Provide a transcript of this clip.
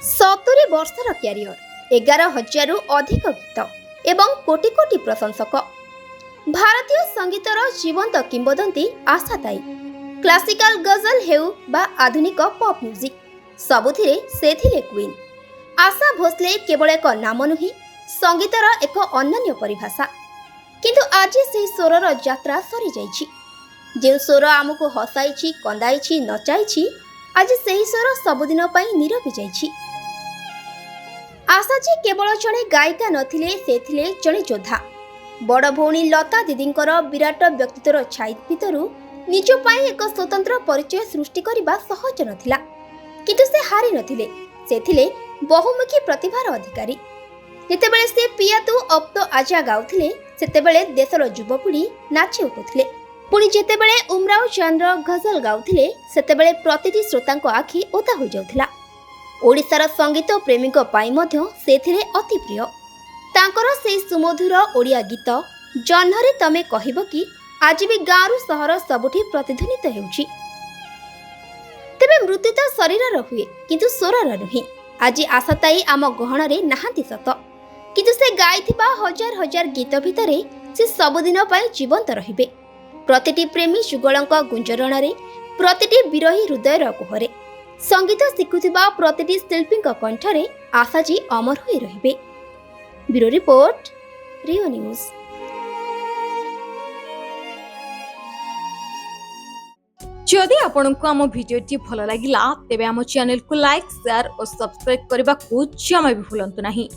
70 ବର୍ଷର କ୍ୟାରିୟର, 11,000ରୁ ଅଧିକ ଗୀତ ଏବଂ କୋଟି କୋଟି ପ୍ରଶଂସକ। ଭାରତୀୟ ସଙ୍ଗୀତର ଜୀବନ୍ତ କିମ୍ବଦନ୍ତୀ ଆଶା ତାଇ। କ୍ଲାସିକାଲ ଗଜଲ ହେଉ ବା ଆଧୁନିକ ପପ୍ ମ୍ୟୁଜିକ୍, ସବୁଥିରେ ସେ ଥିଲେ କ୍ୱିନ୍। ଆଶା ଭୋସଲେ କେବଳ ଏକ ନାମ ନୁହେଁ, ସଙ୍ଗୀତର ଏକ ଅନନ୍ୟ ପରିଭାଷା। କିନ୍ତୁ ଆଜି ସେହି ସ୍ୱରର ଯାତ୍ରା ସରିଯାଇଛି। ଯେଉଁ ସ୍ୱର ଆମକୁ ହସାଇଛି, କନ୍ଦାଇଛି, ନଚାଇଛି, ଆଜି ସେହି ସ୍ୱର ସବୁଦିନ ପାଇଁ ନିରବି ଯାଇଛି। ଆଶା ଯେ କେବଳ ଜଣେ ଗାୟିକା ନଥିଲେ, ସେ ଥିଲେ ଜଣେ ଯୋଦ୍ଧା। ବଡ଼ ଭଉଣୀ ଲତା ଦିଦିଙ୍କର ବିରାଟ ବ୍ୟକ୍ତିତ୍ୱର ଛାଇ ଭିତରୁ ନିଜ ପାଇଁ ଏକ ସ୍ୱତନ୍ତ୍ର ପରିଚୟ ସୃଷ୍ଟି କରିବା ସହଜ ନଥିଲା। କିନ୍ତୁ ସେ ହାରି ନଥିଲେ, ସେ ଥିଲେ ବହୁମୁଖୀ ପ୍ରତିଭାର ଅଧିକାରୀ। ଯେତେବେଳେ ସେ ପିଆ ତୁ ଅବ ତ ଆଜା ଗାଉଥିଲେ, ସେତେବେଳେ ଦେଶର ଯୁବପିଢ଼ି ନାଚି ଉଠୁଥିଲେ। ପୁଣି ଯେତେବେଳେ ଉମରାଓ ଚାନ୍ଦର ଗଜଲ ଗାଉଥିଲେ, ସେତେବେଳେ ପ୍ରତିଟି ଶ୍ରୋତାଙ୍କ ଆଖି ଓଦା ହୋଇଯାଉଥିଲା। ଓଡ଼ିଶାର ସଙ୍ଗୀତ ପ୍ରେମୀଙ୍କ ପାଇଁ ମଧ୍ୟ ସେ ଥିଲେ ଅତି ପ୍ରିୟ। ତାଙ୍କର ସେହି ସୁମଧୁର ଓଡ଼ିଆ ଗୀତ ଜହ୍ନରେ ତମେ କହିବ କି ଆଜି ବି ଗାଁରୁ ସହର ସବୁଠି ପ୍ରତିଧ୍ୱନିତ ହେଉଛି। ତେବେ ମୃତ୍ୟୁ ତ ଶରୀରର ହୁଏ, କିନ୍ତୁ ସ୍ୱରର ନୁହେଁ। ଆଜି ଆଶା ତାଇ ଆମ ଗହଣରେ ନାହାନ୍ତି ସତ, କିନ୍ତୁ ସେ ଗାଇଥିବା ହଜାର ହଜାର ଗୀତ ଭିତରେ ସେ ସବୁଦିନ ପାଇଁ ଜୀବନ୍ତ ରହିବେ। ପ୍ରତିଟି ପ୍ରେମୀ ଯୁଗଳଙ୍କ ଗୁଞ୍ଜରଣରେ, ପ୍ରତିଟି ବିରହୀ ହୃଦୟର କୁହରେ, ସଙ୍ଗୀତ ଶିଖୁଥିବା ପ୍ରତିଟି ଶିଳ୍ପୀଙ୍କ କଣ୍ଠରେ ଆଶାଜୀ ଅମର ହୋଇ ରହିବେ। Bureau report, Rio news. जदि आपंक आम भिडी भल लगा तेब आम चैनल को लाइक, शेयर और सब्सक्राइब करने को जमा भी भूलु नहीं।